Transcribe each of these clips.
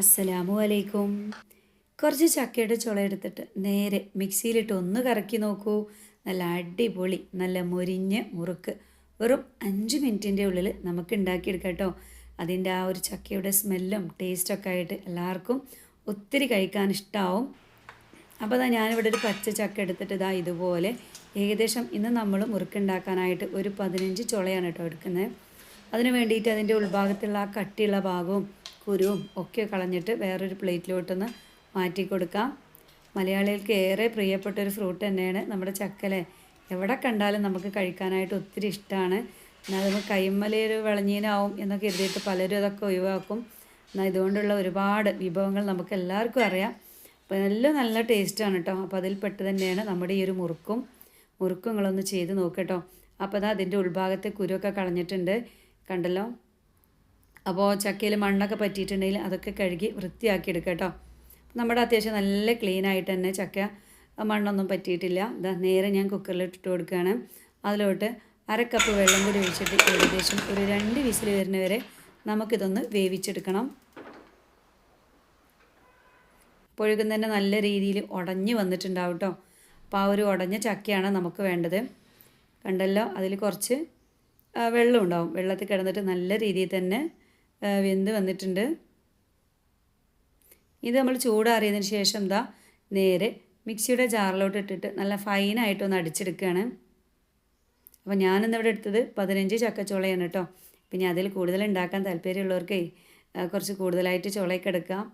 അസ്സലാമു അലൈക്കും. കുറച്ച് ചക്കയുടെ ചുള എടുത്തിട്ട് നേരെ മിക്സിയിലിട്ട് ഒന്ന് കറക്കി നോക്കൂ. നല്ല അടിപൊളി നല്ല മൊരിഞ്ഞ് മുറുക്ക് വെറും 5 മിനിറ്റിൻ്റെ ഉള്ളിൽ നമുക്ക് ഉണ്ടാക്കിയെടുക്കാം കേട്ടോ. അതിൻ്റെ ആ ഒരു ചക്കയുടെ സ്മെല്ലും ടേസ്റ്റൊക്കെ ആയിട്ട് എല്ലാവർക്കും ഒത്തിരി കഴിക്കാൻ ഇഷ്ടമാവും. അപ്പോൾ ഞാനിവിടെ ഒരു പച്ച ചക്ക എടുത്തിട്ട് ഇതുപോലെ ഏകദേശം ഇന്ന് നമ്മൾ മുറുക്കുണ്ടാക്കാനായിട്ട് ഒരു 15 ചുളയാണ് കേട്ടോ എടുക്കുന്നത്. അതിന് വേണ്ടിയിട്ട് അതിൻ്റെ ഉൾഭാഗത്തുള്ള ആ കട്ടിയുള്ള ഭാഗവും കുരുവും ഒക്കെ കളഞ്ഞിട്ട് വേറൊരു പ്ലേറ്റിലോട്ടൊന്ന് മാറ്റി കൊടുക്കാം. മലയാളികൾക്ക് ഏറെ പ്രിയപ്പെട്ട ഒരു ഫ്രൂട്ട് തന്നെയാണ് നമ്മുടെ ചക്കലെ. എവിടെ കണ്ടാലും നമുക്ക് കഴിക്കാനായിട്ട് ഒത്തിരി ഇഷ്ടമാണ്. എന്നാൽ അത് കൈമ്മലൊരു വിളഞ്ഞീനാവും എന്നൊക്കെ എഴുതിയിട്ട് പലരും അതൊക്കെ ഒഴിവാക്കും. എന്നാൽ ഇതുകൊണ്ടുള്ള ഒരുപാട് വിഭവങ്ങൾ നമുക്ക് എല്ലാവർക്കും അറിയാം. അപ്പോൾ നല്ല ടേസ്റ്റാണ് കേട്ടോ. അപ്പോൾ അതിൽപ്പെട്ട് തന്നെയാണ് നമ്മുടെ ഈ ഒരു മുറുക്കും നിങ്ങളൊന്ന് ചെയ്ത് നോക്കട്ടോ. അപ്പോൾ അതിൻ്റെ ഉൾഭാഗത്തെ കുരുവൊക്കെ കളഞ്ഞിട്ടുണ്ട്, കണ്ടല്ലോ. അപ്പോൾ ചക്കയിൽ മണ്ണൊക്കെ പറ്റിയിട്ടുണ്ടെങ്കിൽ അതൊക്കെ കഴുകി വൃത്തിയാക്കി എടുക്കുക കേട്ടോ. നമ്മുടെ അത്യാവശ്യം നല്ല ക്ലീനായിട്ട് തന്നെ ചക്ക മണ്ണൊന്നും പറ്റിയിട്ടില്ല. നേരെ ഞാൻ കുക്കറിൽ ഇട്ടിട്ട് കൊടുക്കുകയാണ്. അതിലോട്ട് 1/2 കപ്പ് വെള്ളം കൂടി ഒഴിച്ചിട്ട് ഏകദേശം ഒരു 2 വിസിൽ വരുന്നവരെ നമുക്കിതൊന്ന് വേവിച്ചെടുക്കണം. അപ്പോഴേക്കും തന്നെ നല്ല രീതിയിൽ ഉടഞ്ഞ് വന്നിട്ടുണ്ടാവും കേട്ടോ. അപ്പോൾ ആ ഒരു ഉടഞ്ഞ ചക്കയാണ് നമുക്ക് വേണ്ടത്. കണ്ടല്ലോ, അതിൽ കുറച്ച് വെള്ളം ഉണ്ടാവും. വെള്ളത്തിൽ കിടന്നിട്ട് നല്ല രീതിയിൽ തന്നെ വെന്ത് വന്നിട്ടുണ്ട്. ഇത് നമ്മൾ ചൂടാറിയതിന് ശേഷം നേരെ മിക്സിയുടെ ജാറിലോട്ട് ഇട്ടിട്ട് നല്ല ഫൈനായിട്ടൊന്ന് അടിച്ചെടുക്കുകയാണ്. അപ്പോൾ ഞാനിന്നിവിടെ എടുത്തത് 15 ചക്കച്ചോളയാണ് കേട്ടോ. പിന്നെ അതിൽ കൂടുതൽ ഉണ്ടാക്കാൻ താല്പര്യമുള്ളവർക്ക് കുറച്ച് കൂടുതലായിട്ട് ചുളയൊക്കെ എടുക്കാം.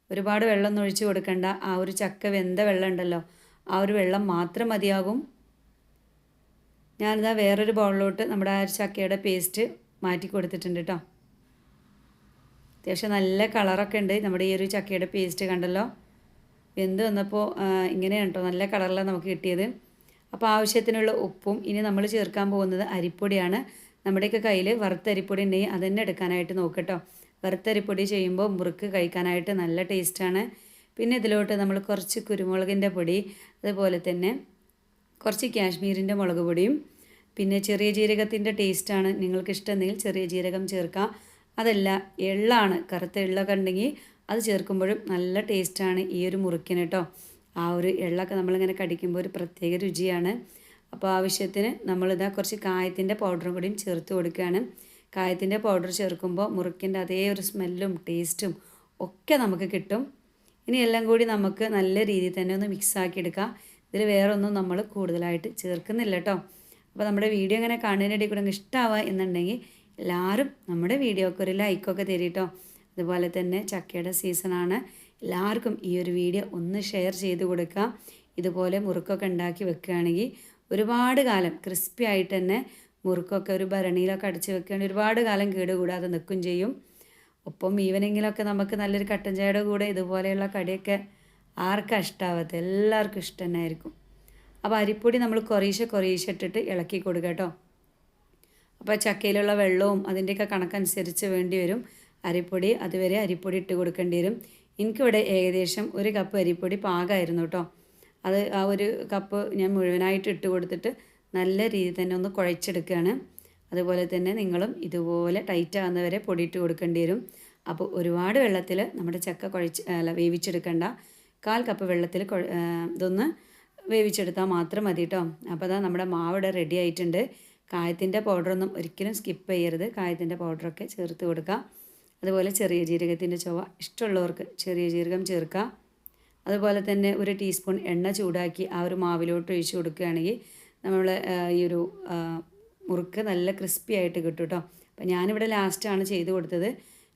ഒരുപാട് വെള്ളമൊന്നും ഒഴിച്ച് കൊടുക്കണ്ട. ആ ഒരു ചക്ക വെന്ത വെള്ളം ഉണ്ടല്ലോ, ആ ഒരു വെള്ളം മാത്രം മതിയാകും. ഞാനിതാ വേറൊരു ബൗളിലോട്ട് നമ്മുടെ ആ ഒരു ചക്കയുടെ പേസ്റ്റ് മാറ്റി കൊടുത്തിട്ടുണ്ട് കേട്ടോ. അത്യാവശ്യം നല്ല കളറൊക്കെ ഉണ്ട് നമ്മുടെ ഈ ഒരു ചക്കയുടെ പേസ്റ്റ്, കണ്ടല്ലോ. വെന്ത് വന്നപ്പോൾ ഇങ്ങനെയാണ് കേട്ടോ, നല്ല കളറിലാണ് നമുക്ക് കിട്ടിയത്. അപ്പോൾ ആവശ്യത്തിനുള്ള ഉപ്പും. ഇനി നമ്മൾ ചേർക്കാൻ പോകുന്നത് അരിപ്പൊടിയാണ്. നമ്മുടെയൊക്കെ കയ്യിൽ വറുത്തരിപ്പൊടി ഉണ്ടെങ്കിൽ അതന്നെ എടുക്കാനായിട്ട് നോക്കട്ടോ. വറുത്തരിപ്പൊടി ചെയ്യുമ്പോൾ മുറുക്ക് കഴിക്കാനായിട്ട് നല്ല ടേസ്റ്റാണ്. പിന്നെ ഇതിലോട്ട് നമ്മൾ കുറച്ച് കുരുമുളകിൻ്റെ പൊടി, അതുപോലെ തന്നെ കുറച്ച് കാശ്മീരിൻ്റെ മുളക് പൊടിയും, പിന്നെ ചെറിയ ജീരകത്തിൻ്റെ ടേസ്റ്റാണ് നിങ്ങൾക്ക് ഇഷ്ടമെങ്കിൽ ചെറിയ ജീരകം ചേർക്കാം. അതല്ല, എള്ളാണ്, കറുത്ത എള്ളൊക്കെ ഉണ്ടെങ്കിൽ അത് ചേർക്കുമ്പോഴും നല്ല ടേസ്റ്റാണ് ഈ ഒരു മുറുക്കിന് കേട്ടോ. ആ ഒരു എള്ളൊക്കെ നമ്മളിങ്ങനെ കടിക്കുമ്പോൾ ഒരു പ്രത്യേക രുചിയാണ്. അപ്പോൾ ആവശ്യത്തിന് നമ്മളിതാ കുറച്ച് കായത്തിൻ്റെ പൗഡറും കൂടിയും ചേർത്ത് കൊടുക്കുകയാണ്. കായത്തിൻ്റെ പൗഡർ ചേർക്കുമ്പോൾ മുറുക്കിൻ്റെ അതേ ഒരു സ്മെല്ലും ടേസ്റ്റും ഒക്കെ നമുക്ക് കിട്ടും. ഇനി എല്ലാം കൂടി നമുക്ക് നല്ല രീതിയിൽ തന്നെ ഒന്ന് മിക്സാക്കി എടുക്കാം. ഇതിൽ വേറെ ഒന്നും നമ്മൾ കൂടുതലായിട്ട് ചേർക്കുന്നില്ല കേട്ടോ. അപ്പോൾ നമ്മുടെ വീഡിയോ ഇങ്ങനെ കാണുന്നതിനിടയിൽ കൂടെ ഇഷ്ടമാവുക എന്നുണ്ടെങ്കിൽ എല്ലാവരും നമ്മുടെ വീഡിയോക്ക് ഒരു ലൈക്കൊക്കെ തരും കേട്ടോ. അതുപോലെ തന്നെ ചക്കയുടെ സീസണാണ്, എല്ലാവർക്കും ഈ ഒരു വീഡിയോ ഒന്ന് ഷെയർ ചെയ്ത് കൊടുക്കാം. ഇതുപോലെ മുറുക്കൊക്കെ ഉണ്ടാക്കി വെക്കുകയാണെങ്കിൽ ഒരുപാട് കാലം ക്രിസ്പി ആയിട്ട് തന്നെ മുറുക്കൊക്കെ ഒരു ഭരണിയിലൊക്കെ അടിച്ച് വെക്കുകയാണെങ്കിൽ ഒരുപാട് കാലം കേടുകൂടാതെ നിൽക്കും ചെയ്യും. ഒപ്പം ഈവനിങ്ങിലൊക്കെ നമുക്ക് നല്ലൊരു കട്ടൻ ചായയുടെ കൂടെ ഇതുപോലെയുള്ള കടിയൊക്കെ ആർക്കാണ് ഇഷ്ടമാവാത്ത, എല്ലാവർക്കും ഇഷ്ടം തന്നെ ആയിരിക്കും. അപ്പോൾ അരിപ്പൊടി നമ്മൾ കുറേശ്ശെ ഇട്ടിട്ട് ഇളക്കി കൊടുക്കുക കേട്ടോ. അപ്പോൾ ചക്കയിലുള്ള വെള്ളവും അതിൻ്റെയൊക്കെ കണക്കനുസരിച്ച് വേണ്ടി വരും അരിപ്പൊടി. അതുവരെ അരിപ്പൊടി ഇട്ട് കൊടുക്കേണ്ടി വരും. എനിക്കിവിടെ ഏകദേശം 1 കപ്പ് അരിപ്പൊടി പാകമായിരുന്നു കേട്ടോ. അത് ആ 1 കപ്പ് ഞാൻ മുഴുവനായിട്ട് ഇട്ട് കൊടുത്തിട്ട് നല്ല രീതിയിൽ തന്നെ ഒന്ന് കുഴച്ചെടുക്കുകയാണ്. അതുപോലെ തന്നെ നിങ്ങളും ഇതുപോലെ ടൈറ്റ് ആകുന്നവരെ പൊടിയിട്ട് കൊടുക്കേണ്ടി വരും. അപ്പോൾ ഒരുപാട് വെള്ളത്തിൽ നമ്മുടെ ചക്ക വേവിച്ചെടുക്കണ്ട. 1/4 കപ്പ് വെള്ളത്തിൽ ഇതൊന്ന് വേവിച്ചെടുത്താൽ മാത്രം മതി കേട്ടോ. അപ്പോൾ നമ്മുടെ മാവിടെ റെഡി ആയിട്ടുണ്ട്. കായത്തിൻ്റെ പൗഡറൊന്നും ഒരിക്കലും സ്കിപ്പ് ചെയ്യരുത്. കായത്തിൻ്റെ പൗഡറൊക്കെ ചേർത്ത് കൊടുക്കുക. അതുപോലെ ചെറിയ ജീരകത്തിൻ്റെ ചുവ ഇഷ്ടമുള്ളവർക്ക് ചെറിയ ജീരകം ചേർക്കുക. അതുപോലെ തന്നെ 1 ടീസ്പൂൺ എണ്ണ ചൂടാക്കി ആ ഒരു മാവിലോട്ട് ഒഴിച്ച് കൊടുക്കുകയാണെങ്കിൽ നമ്മൾ ഈ ഒരു മുറുക്ക് നല്ല ക്രിസ്പി ആയിട്ട് കിട്ടും കേട്ടോ. അപ്പോൾ ഞാനിവിടെ ലാസ്റ്റാണ് ചെയ്ത് കൊടുത്തത്.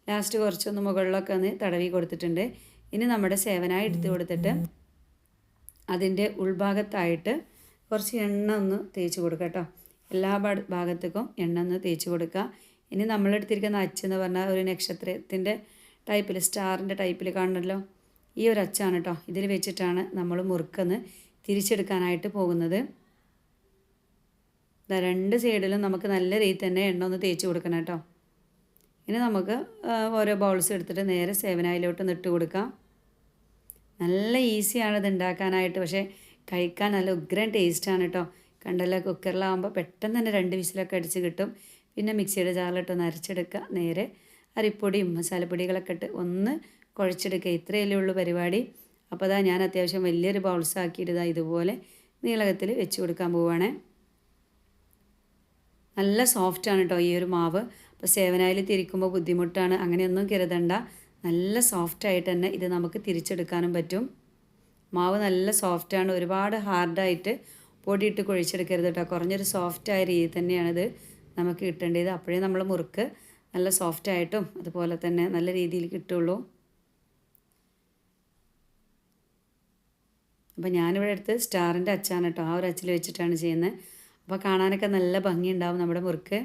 ലാസ്റ്റ് കുറച്ചൊന്ന് മുകളിലൊക്കെ ഒന്ന് തടവി കൊടുത്തിട്ടുണ്ട്. ഇനി നമ്മുടെ സേവനായി എടുത്ത് കൊടുത്തിട്ട് അതിൻ്റെ ഉൾഭാഗത്തായിട്ട് കുറച്ച് എണ്ണ ഒന്ന് തേച്ച് കൊടുക്കുക കേട്ടോ. എല്ലാ ഭാഗത്തേക്കും എണ്ണ ഒന്ന് തേച്ച് കൊടുക്കുക. ഇനി നമ്മളെടുത്തിരിക്കുന്ന അച്ചെന്ന് പറഞ്ഞാൽ ഒരു നക്ഷത്രത്തിൻ്റെ ടൈപ്പിൽ, സ്റ്റാറിൻ്റെ ടൈപ്പിൽ കാണണമല്ലോ, ഈ ഒരു അച്ചാണ് കേട്ടോ. ഇതിൽ വെച്ചിട്ടാണ് നമ്മൾ മുറുക്കൊന്ന് തിരിച്ചെടുക്കാനായിട്ട് പോകുന്നത്. 2 സൈഡിലും നമുക്ക് നല്ല രീതിയിൽ തന്നെ എണ്ണ ഒന്ന് തേച്ച് കൊടുക്കണം കേട്ടോ. ഇനി നമുക്ക് ഓരോ ബൗൾസ് എടുത്തിട്ട് നേരെ സേവനായിലോട്ട് ഇട്ട് കൊടുക്കാം. നല്ല ഈസിയാണ് ഇത് ഉണ്ടാക്കാനായിട്ട്, പക്ഷേ കഴിക്കാൻ നല്ല ഉഗ്രൻ ടേസ്റ്റാണ് കേട്ടോ. കണ്ടല്ലോ, കുക്കറിലാകുമ്പോൾ പെട്ടെന്ന് തന്നെ 2 വിസിലൊക്കെ അടിച്ച് കിട്ടും. പിന്നെ മിക്സിയുടെ ജാറിലിട്ടൊന്ന് അരച്ചെടുക്കുക. നേരെ അരിപ്പൊടിയും മസാലപ്പൊടികളൊക്കെ ഇട്ട് ഒന്ന് കുഴച്ചെടുക്കുക. ഇത്രയല്ലേ ഉള്ളൂ പരിപാടി. അപ്പോൾ അതാ ഞാൻ അത്യാവശ്യം വലിയൊരു ബൗൾസാക്കിയിട്ട് ഇതുപോലെ നീളകത്തിൽ വെച്ച് കൊടുക്കാൻ പോവുകയാണ്. നല്ല സോഫ്റ്റാണ് കേട്ടോ ഈ ഒരു മാവ്. അപ്പോൾ സേവനായിൽ തിരിക്കുമ്പോൾ ബുദ്ധിമുട്ടാണ് അങ്ങനെയൊന്നും കരുതണ്ട. നല്ല സോഫ്റ്റായിട്ട് തന്നെ ഇത് നമുക്ക് തിരിച്ചെടുക്കാനും പറ്റും. മാവ് നല്ല സോഫ്റ്റാണ്, ഒരുപാട് ഹാർഡായിട്ട് പൊടിയിട്ട് കുഴിച്ചെടുക്കരുത് കേട്ടോ. കുറഞ്ഞൊരു സോഫ്റ്റായ രീതി തന്നെയാണിത് നമുക്ക് കിട്ടേണ്ടത്. അപ്പോഴേ നമ്മൾ മുറുക്ക് നല്ല സോഫ്റ്റായിട്ടും അതുപോലെ തന്നെ നല്ല രീതിയിൽ കിട്ടുള്ളൂ. അപ്പോൾ ഞാനിവിടെ എടുത്ത് സ്റ്റാറിൻ്റെ അച്ചാണ് കേട്ടോ. ആ ഒരു അച്ചിൽ വെച്ചിട്ടാണ് ചെയ്യുന്നത്. അപ്പോൾ കാണാനൊക്കെ നല്ല ഭംഗിയുണ്ടാവും നമ്മുടെ മുറുക്ക്.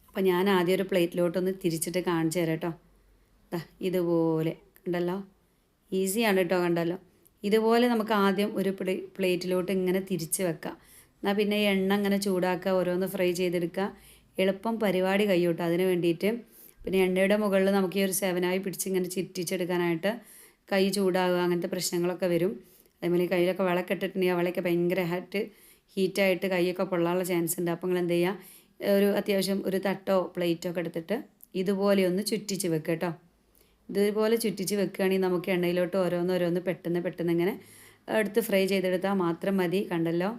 അപ്പോൾ ഞാൻ ആദ്യം ഒരു പ്ലേറ്റിലോട്ടൊന്ന് തിരിച്ചിട്ട് കാണിച്ചു തരാം കേട്ടോ. ഇതുപോലെ കണ്ടല്ലോ, ഈസിയാണ് കേട്ടോ. കണ്ടല്ലോ, ഇതുപോലെ നമുക്ക് ആദ്യം ഒരു പ്ലേറ്റിലോട്ട് ഇങ്ങനെ തിരിച്ച് വെക്കാം. എന്നാൽ പിന്നെ എണ്ണ ഇങ്ങനെ ചൂടാക്കുക, ഓരോന്ന് ഫ്രൈ ചെയ്തെടുക്കുക. എളുപ്പം പരിപാടി കഴിയൂട്ടോ. അതിന് വേണ്ടിയിട്ട് പിന്നെ എണ്ണയുടെ മുകളിൽ നമുക്ക് ഈ ഒരു സേവനായി പിടിച്ച് ഇങ്ങനെ ചിറ്റിച്ചെടുക്കാനായിട്ട് കൈ ചൂടാകുക, അങ്ങനത്തെ പ്രശ്നങ്ങളൊക്കെ വരും. അതേപോലെ കയ്യിലൊക്കെ വിളക്കിട്ടിട്ടുണ്ടെങ്കിൽ വിളയൊക്കെ ഭയങ്കരമായിട്ട് ഹീറ്റായിട്ട് കൈയൊക്കെ പൊള്ളാനുള്ള ചാൻസ് ഉണ്ട്. അപ്പോൾ നിങ്ങൾ എന്ത് ചെയ്യുക, ഒരു അത്യാവശ്യം ഒരു തട്ടോ പ്ലേറ്റോ ഒക്കെ എടുത്തിട്ട് ഇതുപോലെ ഒന്ന് ചുറ്റിച്ച് വെക്കുക കേട്ടോ. ഇതുപോലെ ചുറ്റിച്ച് വെക്കുകയാണെങ്കിൽ നമുക്ക് എണ്ണയിലോട്ട് ഓരോന്നോരോന്ന് പെട്ടെന്ന് ഇങ്ങനെ എടുത്ത് ഫ്രൈ ചെയ്തെടുത്താൽ മാത്രം മതി. കണ്ടല്ലോ,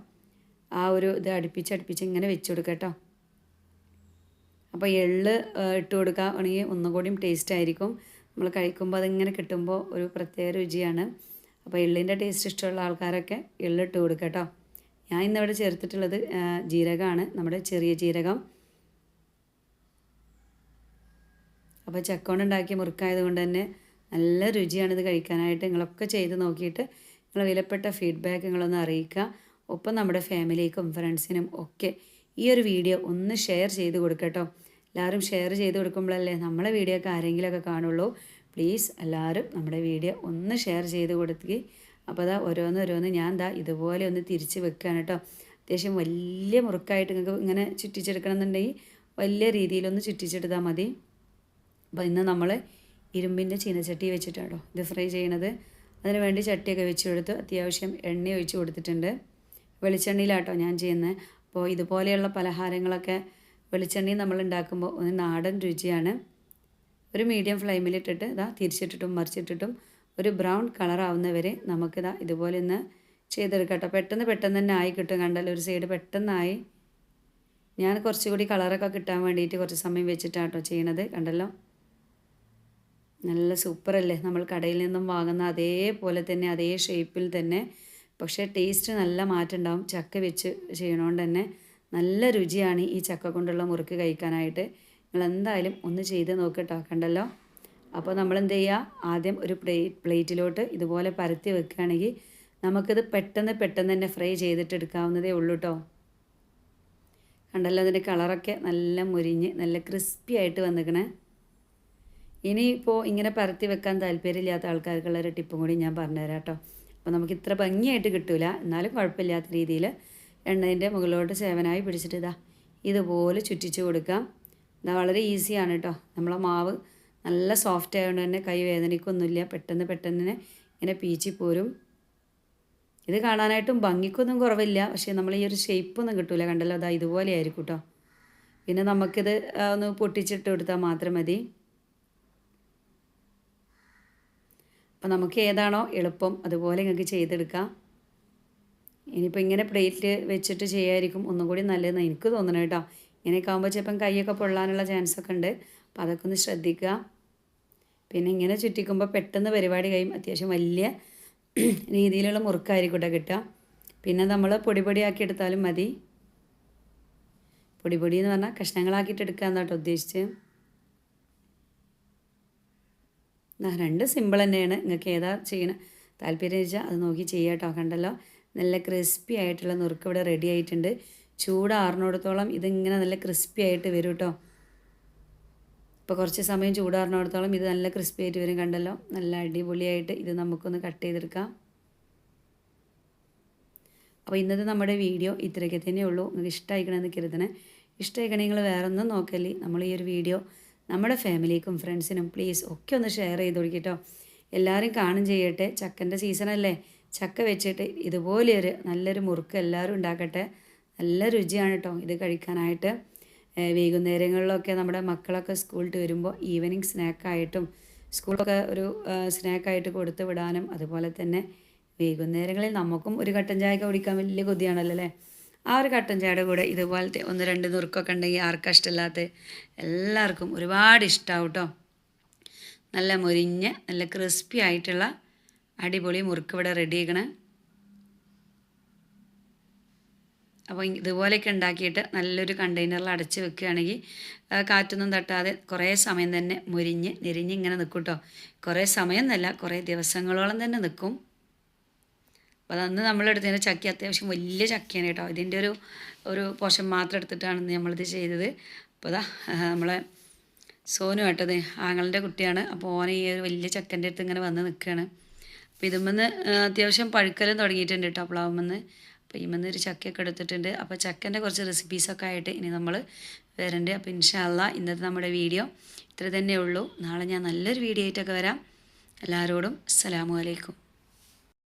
ആ ഒരു ഇത് അടുപ്പിച്ച് ഇങ്ങനെ വെച്ച് കൊടുക്കുക കേട്ടോ. അപ്പോൾ എള്ള് ഇട്ട് കൊടുക്കുകയാണെങ്കിൽ ഒന്നും കൂടിയും ടേസ്റ്റ് ആയിരിക്കും. നമ്മൾ കഴിക്കുമ്പോൾ അതിങ്ങനെ കിട്ടുമ്പോൾ ഒരു പ്രത്യേക രുചിയാണ്. അപ്പോൾ എള്ളിൻ്റെ ടേസ്റ്റ് ഇഷ്ടമുള്ള ആൾക്കാരൊക്കെ എള്ളിട്ട് കൊടുക്കുക കേട്ടോ. ഞാൻ ഇന്നിവിടെ ചേർത്തിട്ടുള്ളത് ജീരകമാണ്, നമ്മുടെ ചെറിയ ജീരകം. അപ്പോൾ ചക്കോണ്ടുണ്ടാക്കിയ മുറുക്കായത് കൊണ്ട് തന്നെ നല്ല രുചിയാണിത് കഴിക്കാനായിട്ട്. നിങ്ങളൊക്കെ ചെയ്ത് നോക്കിയിട്ട് നിങ്ങൾ വിലപ്പെട്ട ഫീഡ്ബാക്ക് നിങ്ങളൊന്ന് അറിയിക്കുക. ഒപ്പം നമ്മുടെ ഫാമിലിക്കും ഫ്രണ്ട്സിനും ഒക്കെ ഈ ഒരു വീഡിയോ ഒന്ന് ഷെയർ ചെയ്ത് കൊടുക്കട്ടോ. എല്ലാവരും ഷെയർ ചെയ്ത് കൊടുക്കുമ്പോഴല്ലേ നമ്മളെ വീഡിയോ ഒക്കെ ആരെങ്കിലുമൊക്കെ കാണുള്ളൂ. പ്ലീസ് എല്ലാവരും നമ്മുടെ വീഡിയോ ഒന്ന് ഷെയർ ചെയ്ത് കൊടുക്കുക. അപ്പോൾ അതാ ഓരോന്ന് ഞാൻ ഇതുപോലെ ഒന്ന് തിരിച്ച് വെക്കുകയാണ് കേട്ടോ. അത്യാവശ്യം വലിയ മുറുക്കായിട്ട് നിങ്ങൾക്ക് ഇങ്ങനെ ചുറ്റിച്ചെടുക്കണം എന്നുണ്ടെങ്കിൽ വലിയ രീതിയിലൊന്ന് ചുറ്റിച്ചെടുത്താൽ മതി. അപ്പോൾ ഇന്ന് നമ്മൾ ഇരുമ്പിൻ്റെ ചീനച്ചട്ടി വെച്ചിട്ടാണോ ഇത് ഫ്രൈ ചെയ്യണത്. അതിന് വേണ്ടി ചട്ടിയൊക്കെ വെച്ച് കൊടുത്ത് അത്യാവശ്യം എണ്ണ ഒഴിച്ച് കൊടുത്തിട്ടുണ്ട്. വെളിച്ചെണ്ണയിലാട്ടോ ഞാൻ ചെയ്യുന്നത്. അപ്പോൾ ഇതുപോലെയുള്ള പലഹാരങ്ങളൊക്കെ വെളിച്ചെണ്ണയിൽ നമ്മൾ ഉണ്ടാക്കുമ്പോൾ ഒരു നാടൻ രുചിയാണ്. ഒരു മീഡിയം ഫ്ലെയിമിലിട്ടിട്ട് തിരിച്ചിട്ടിട്ടും മറിച്ചിട്ടിട്ടും ഒരു ബ്രൗൺ കളറാവുന്നവരെ നമുക്കിതാ ഇതുപോലെ ഒന്ന് ചെയ്തെടുക്കട്ടോ. പെട്ടെന്ന് തന്നെ ആയി കിട്ടും. കണ്ടല്ലോ, ഒരു സൈഡ് പെട്ടെന്നായി. ഞാൻ കുറച്ചുകൂടി കളറൊക്കെ കിട്ടാൻ വേണ്ടിയിട്ട് കുറച്ച് സമയം വെച്ചിട്ടാട്ടോ ചെയ്യണത്. കണ്ടല്ലോ, നല്ല സൂപ്പറല്ലേ. നമ്മൾ കടയിൽ നിന്നും വാങ്ങുന്ന അതേപോലെ തന്നെ അതേ ഷേപ്പിൽ തന്നെ, പക്ഷേ ടേസ്റ്റ് നല്ല മാറ്റം ഉണ്ടാവും. ചക്ക വെച്ച് ചെയ്യണോണ്ട് തന്നെ നല്ല രുചിയാണ് ഈ ചക്ക കൊണ്ടുള്ള മുറുക്ക് കഴിക്കാനായിട്ട്. നിങ്ങൾ എന്തായാലും ഒന്ന് ചെയ്ത് നോക്കട്ടോ. കണ്ടല്ലോ, അപ്പോൾ നമ്മൾ എന്ത് ചെയ്യുക, ആദ്യം ഒരു പ്ലേറ്റിലോട്ട് ഇതുപോലെ പരത്തി വെക്കുകയാണെങ്കിൽ നമുക്കിത് പെട്ടെന്ന് തന്നെ ഫ്രൈ ചെയ്തിട്ട് എടുക്കാവുന്നതേ ഉള്ളൂ കേട്ടോ. കണ്ടല്ലോ, അതിൻ്റെ കളറൊക്കെ നല്ല മുരിഞ്ഞ് നല്ല ക്രിസ്പി ആയിട്ട് വന്നിക്കണേ. ഇനിയിപ്പോൾ ഇങ്ങനെ പരത്തി വെക്കാൻ താല്പര്യമില്ലാത്ത ആൾക്കാർക്കുള്ളൊരു ടിപ്പും കൂടി ഞാൻ പറഞ്ഞുതരാം കേട്ടോ. അപ്പോൾ നമുക്ക് ഇത്ര ഭംഗിയായിട്ട് കിട്ടില്ല, എന്നാലും കുഴപ്പമില്ലാത്ത രീതിയിൽ എണ്ണേൻ്റെ മുകളിലോട്ട് സേവനായി പിടിച്ചിട്ട് ഇതുപോലെ ചുറ്റിച്ച് കൊടുക്കാം. വളരെ ഈസിയാണ് കേട്ടോ. നമ്മളെ മാവ് നല്ല സോഫ്റ്റ് ആയതുകൊണ്ട് തന്നെ കൈ വേദനയ്ക്കൊന്നുമില്ല. പെട്ടെന്ന് ഇങ്ങനെ പീച്ചി പോരും. ഇത് കാണാനായിട്ടും ഭംഗിക്കൊന്നും കുറവില്ല, പക്ഷേ നമ്മൾ ഈ ഒരു ഷേപ്പൊന്നും കിട്ടില്ല. കണ്ടല്ലോ, ഇതുപോലെ ആയിരിക്കും കേട്ടോ. പിന്നെ നമുക്കിത് ഒന്ന് പൊട്ടിച്ചിട്ട് കൊടുത്താൽ മാത്രം മതി. അപ്പോൾ നമുക്ക് ഏതാണോ എളുപ്പം അതുപോലെ നിങ്ങൾക്ക് ചെയ്തെടുക്കാം. ഇനിയിപ്പോൾ ഇങ്ങനെ പ്ലേറ്റ് വെച്ചിട്ട് ചെയ്യായിരിക്കും ഒന്നും കൂടി നല്ലതെന്ന് എനിക്ക് തോന്നണം കേട്ടോ. ഇങ്ങനെയൊക്കെ ആകുമ്പോൾ ചിലപ്പം കൈയൊക്കെ പൊള്ളാനുള്ള ചാൻസൊക്കെ ഉണ്ട്. അപ്പോൾ അതൊക്കെ ഒന്ന് ശ്രദ്ധിക്കുക. പിന്നെ ഇങ്ങനെ ചുറ്റിക്കുമ്പോൾ പെട്ടെന്ന് പരിപാടി കഴിയും. അത്യാവശ്യം വലിയ രീതിയിലുള്ള മുറുക്കായിരിക്കും കേട്ടോ കിട്ടുക. പിന്നെ നമ്മൾ പൊടിയാക്കി എടുത്താലും മതി. പൊടി എന്ന് പറഞ്ഞാൽ കഷ്ണങ്ങളാക്കിയിട്ട് എടുക്കുക എന്നാട്ടോ ഉദ്ദേശിച്ച്. രണ്ട് സിമ്പിൾ തന്നെയാണ്. നിങ്ങൾക്ക് ഏതാ ചെയ്യണം താല്പര്യം വെച്ചാൽ അത് നോക്കി ചെയ്യാം കേട്ടോ. കണ്ടല്ലോ, നല്ല ക്രിസ്പി ആയിട്ടുള്ള നുറുക്ക് ഇവിടെ റെഡി ആയിട്ടുണ്ട്. ചൂടാറിനോടത്തോളം ഇതിങ്ങനെ നല്ല ക്രിസ്പി ആയിട്ട് വരും കേട്ടോ. ഇപ്പോൾ കുറച്ച് സമയം ചൂടാറിനോടത്തോളം ഇത് നല്ല ക്രിസ്പി ആയിട്ട് വരും. കണ്ടല്ലോ, നല്ല അടിപൊളിയായിട്ട് ഇത് നമുക്കൊന്ന് കട്ട് ചെയ്തെടുക്കാം. അപ്പോൾ ഇന്നത്തെ നമ്മുടെ വീഡിയോ ഇത്രയൊക്കെ തന്നെയുള്ളൂ. നിങ്ങൾക്ക് ഇഷ്ടമായിക്കണമെന്ന് കരുതണേ. ഇഷ്ടമായിക്കണേ നിങ്ങൾ വേറെ ഒന്നും നോക്കല്ലേ. നമ്മൾ ഈ ഒരു വീഡിയോ നമ്മുടെ ഫാമിലിക്കും ഫ്രണ്ട്സിനും പ്ലീസ് ഒക്കെ ഒന്ന് ഷെയർ ചെയ്ത് കൊടുക്കട്ടോ. എല്ലാവരും കാണും ചെയ്യട്ടെ. ചക്കൻ്റെ സീസണല്ലേ, ചക്ക വെച്ചിട്ട് ഇതുപോലെയൊരു നല്ലൊരു മുറുക്ക് എല്ലാവരും ഉണ്ടാക്കട്ടെ. നല്ല രുചിയാണ് കേട്ടോ ഇത് കഴിക്കാനായിട്ട്. വൈകുന്നേരങ്ങളിലൊക്കെ നമ്മുടെ മക്കളൊക്കെ സ്കൂളിൽ വരുമ്പോൾ ഈവനിങ് സ്നാക്കായിട്ടും സ്കൂളൊക്കെ ഒരു സ്നാക്കായിട്ട് കൊടുത്ത് വിടാനും അതുപോലെ തന്നെ വൈകുന്നേരങ്ങളിൽ നമുക്കും ഒരു കട്ടൻ ചായയൊക്കെ കുടിക്കാൻ വലിയ കൊതിയാണല്ലോ അല്ലേ. ആ ഒരു കട്ടൻ ചായയുടെ കൂടെ ഇതുപോലത്തെ 1-2 നുറുക്കൊക്കെ ഉണ്ടെങ്കിൽ ആർക്കാ ഇഷ്ടമില്ലാത്ത, എല്ലാവർക്കും ഒരുപാട് ഇഷ്ടമാവും കേട്ടോ. നല്ല മൊരിഞ്ഞ് നല്ല ക്രിസ്പി ആയിട്ടുള്ള അടിപൊളി മുറുക്ക് ഇവിടെ റെഡി ആക്കണേ. അപ്പോൾ ഇതുപോലെയൊക്കെ ഉണ്ടാക്കിയിട്ട് നല്ലൊരു കണ്ടെയ്നറിൽ അടച്ച് വെക്കുകയാണെങ്കിൽ കാറ്റൊന്നും തട്ടാതെ കുറേ സമയം തന്നെ നെരിഞ്ഞ് ഇങ്ങനെ നിൽക്കും കേട്ടോ. കുറേ സമയം എന്നല്ല, കുറേ ദിവസങ്ങളോളം തന്നെ നിൽക്കും. അപ്പോൾ അന്ന് നമ്മളെടുത്തതിന് ചക്ക അത്യാവശ്യം വലിയ ചക്കയാണ് കേട്ടോ. ഇതിൻ്റെ ഒരു പോർഷൻ മാത്രം എടുത്തിട്ടാണ് നമ്മളിത് ചെയ്തത്. അപ്പോൾ അതാ നമ്മളെ സോനു കേട്ടത് ആങ്ങളുടെ കുട്ടിയാണ്. അപ്പോൾ ഓൻ ഈ ഒരു വലിയ ചക്കൻ്റെ അടുത്ത് ഇങ്ങനെ വന്ന് നിൽക്കുകയാണ്. അപ്പോൾ ഇതുമെന്ന് അത്യാവശ്യം പഴുക്കലും തുടങ്ങിയിട്ടുണ്ട് കേട്ടോ പ്ലാവുമെന്ന്. അപ്പോൾ ഇമെന്ന് ഒരു ചക്കയൊക്കെ എടുത്തിട്ടുണ്ട്. അപ്പോൾ ചക്കൻ്റെ കുറച്ച് റെസിപ്പീസൊക്കെ ആയിട്ട് ഇനി നമ്മൾ വരണ്ട്. അപ്പോൾ ഇൻഷാ അല്ലാ ഇന്നത്തെ നമ്മുടെ വീഡിയോ ഇത്ര തന്നെ ഉള്ളൂ. നാളെ ഞാൻ നല്ലൊരു വീഡിയോ ആയിട്ടൊക്കെ വരാം. എല്ലാവരോടും അസ്സലാമു അലൈക്കും.